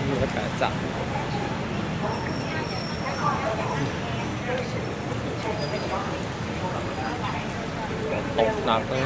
มีอากาศจัดตกหนักเลย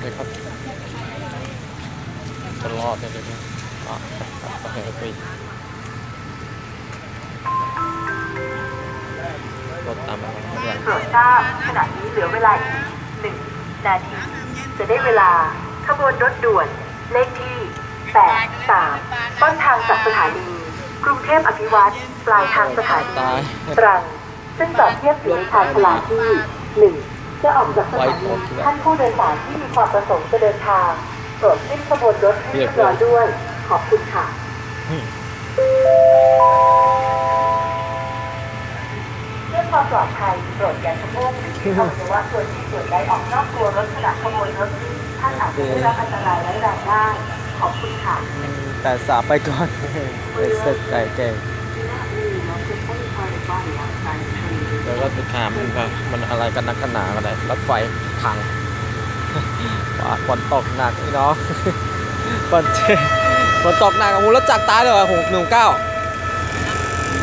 เลยครับจะรอดเลยนะโอเคไปรถตามมาเมื่อไหร่ โปรดทราบขณะนี้เหลือเวลาอีก1 นาที จะได้เวลาขบวนรถด่วนเลขที่ 83 ต้นทางจากสถานีกรุงเทพอภิวัตรปลายทางสถานีตรังซึ่งจอดเทียบอยู่ในชานชาลาที่ 1 จะออกจากสถานีท่านผู้โดยสารที่มีความประสงค์จะเดินทางโปรดขึ้นขบวนรถให้เรียบร้อยด้วยขอบคุณค่ะเพื่อความปลอดภัยโปรดอย่าชะโงกหรืออวัยวะส่วนที่ส่วนใดออกนอกตัวรถขณะขบวนรถท่านอาจจะได้รับอันตรายร้ายแรงได้ขอบคุณค่ะแต่สาไปก่อนไปเสร็จใจเก่งแล้วก็ติดถามมันอะไรกันนักหนากันเลยรถไฟพังฝนตกหนักพี่น้องฝนตกหนักโอ้โหรถจักรตายเลย619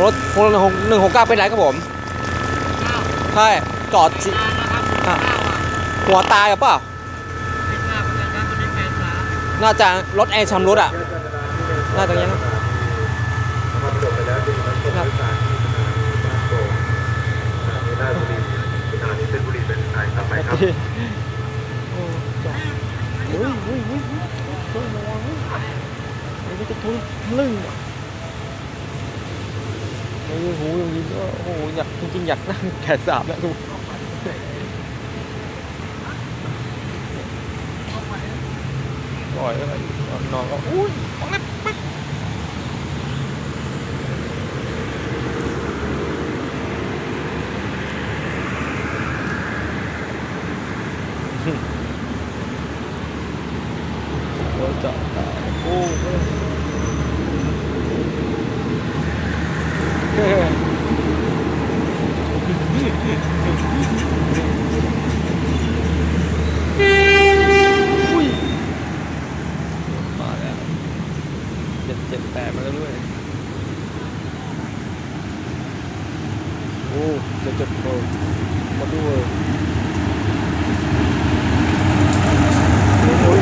รถ169ไปไหนครับผมใช่จอดหัวตายหรือเปล่าน่าจะรถแอร์ชำรุดอ่ะน่าจะอย่างนี้จะทุ่งลึ่งโอ้โหอย่างนี้ก็โอ้โหอยากจริงๆอยากนั่งแขนสาบแล้วดูปล่อยอะไรนอนก็อุ้ยของเล็บปึ๊กโอ้จับโอ้มาแล้ว778มาแล้วด้วยโอ้778มาด้วยโอ้ย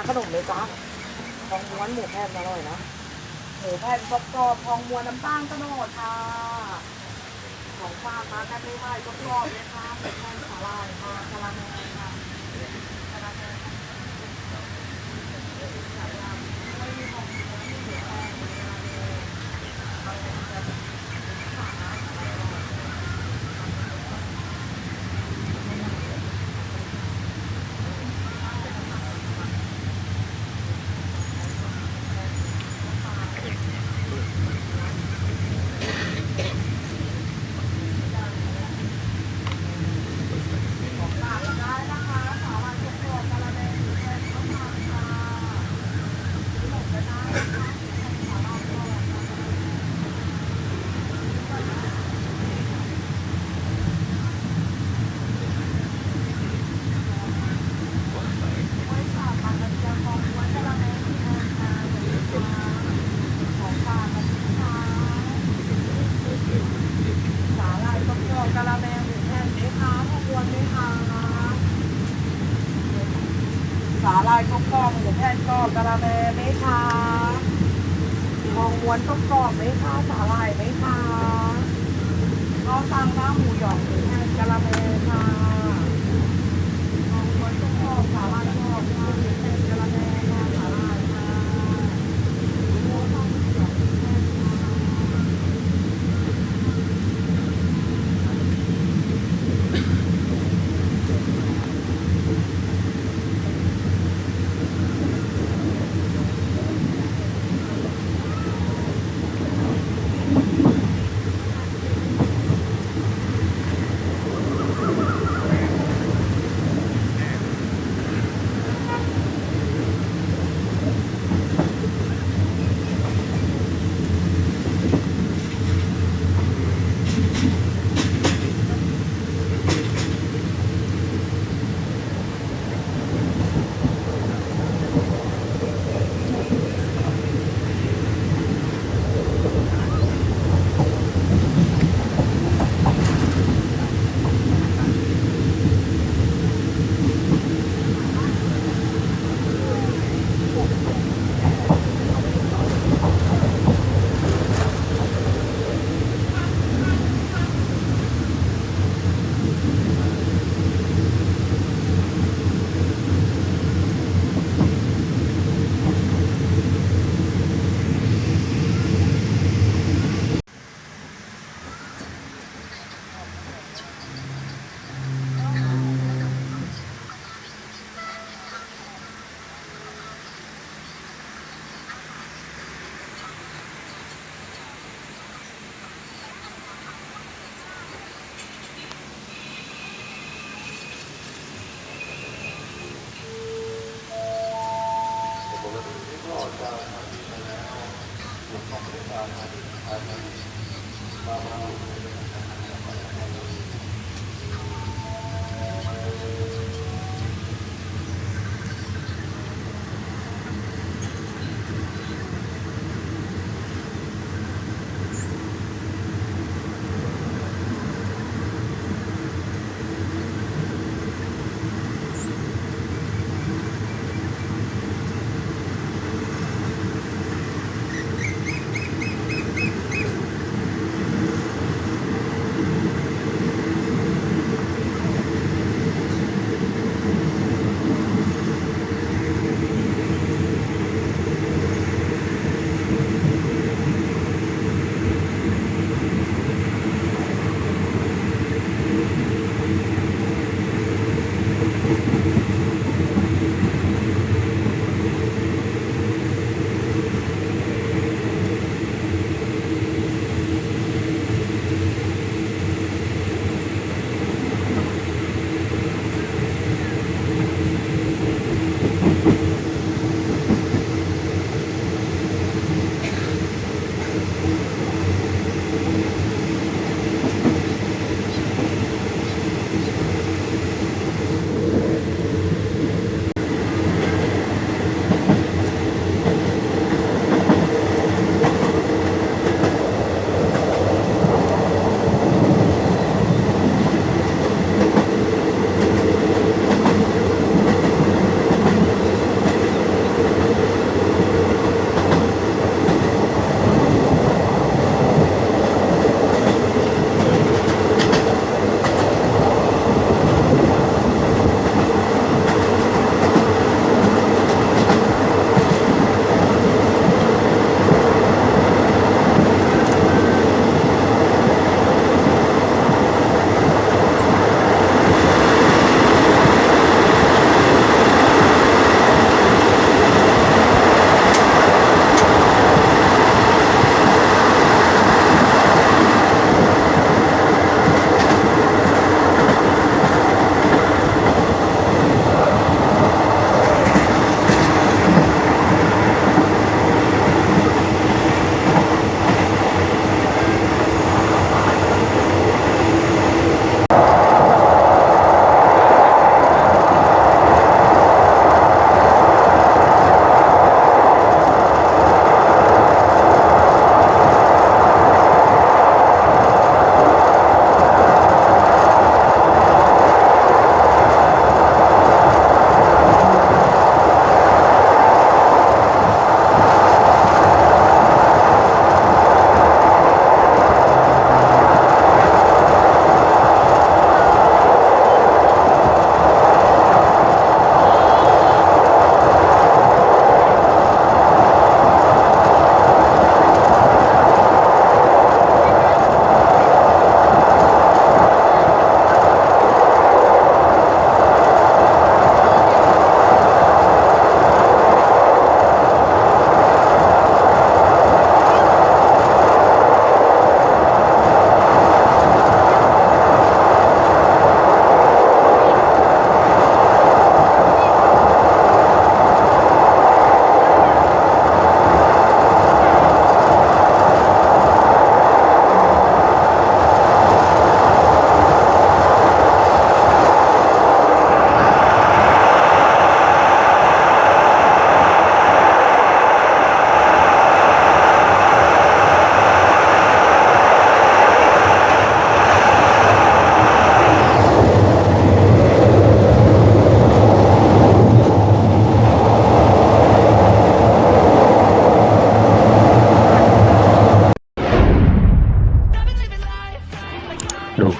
ขนมเลยจ้าทองม้วนหมูแผ่นอร่อยนะหมูแผ่นกรอบๆทองม้วนน้ำตาลกระโดดค่ะของฝากมากันไม่ไหวกรอบๆเลยค่ะหมูแผ่นสาลายค่ะกะละแมค่ะกะละแมไม่มีของหมูแผ่นกะละแสาหร่ายกรอบๆกะละแมหมูแผ่นไหมคะทองม้วนไหมคะสาหร่ายกรอบๆหมูแผ่นกรอบกะละแมไหมคะทองม้วนกรอบๆไหมคะสาหร่ายไหมคะข้าวตังหน้าหมูหยองหมูแผ่นกะละแมค่ะทองม้วนกรอบๆสาหร่ายกรอบค่ะหมูแผ่นกะละแมค่ะสาหร่ายค่ะข้าวตังหมูหยองหมูแผ่นค่ะ อ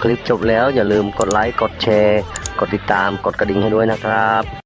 คลิปจบแล้วอย่าลืมกดไลค์กดแชร์กดติดตามกดกระดิ่งให้ด้วยนะครับ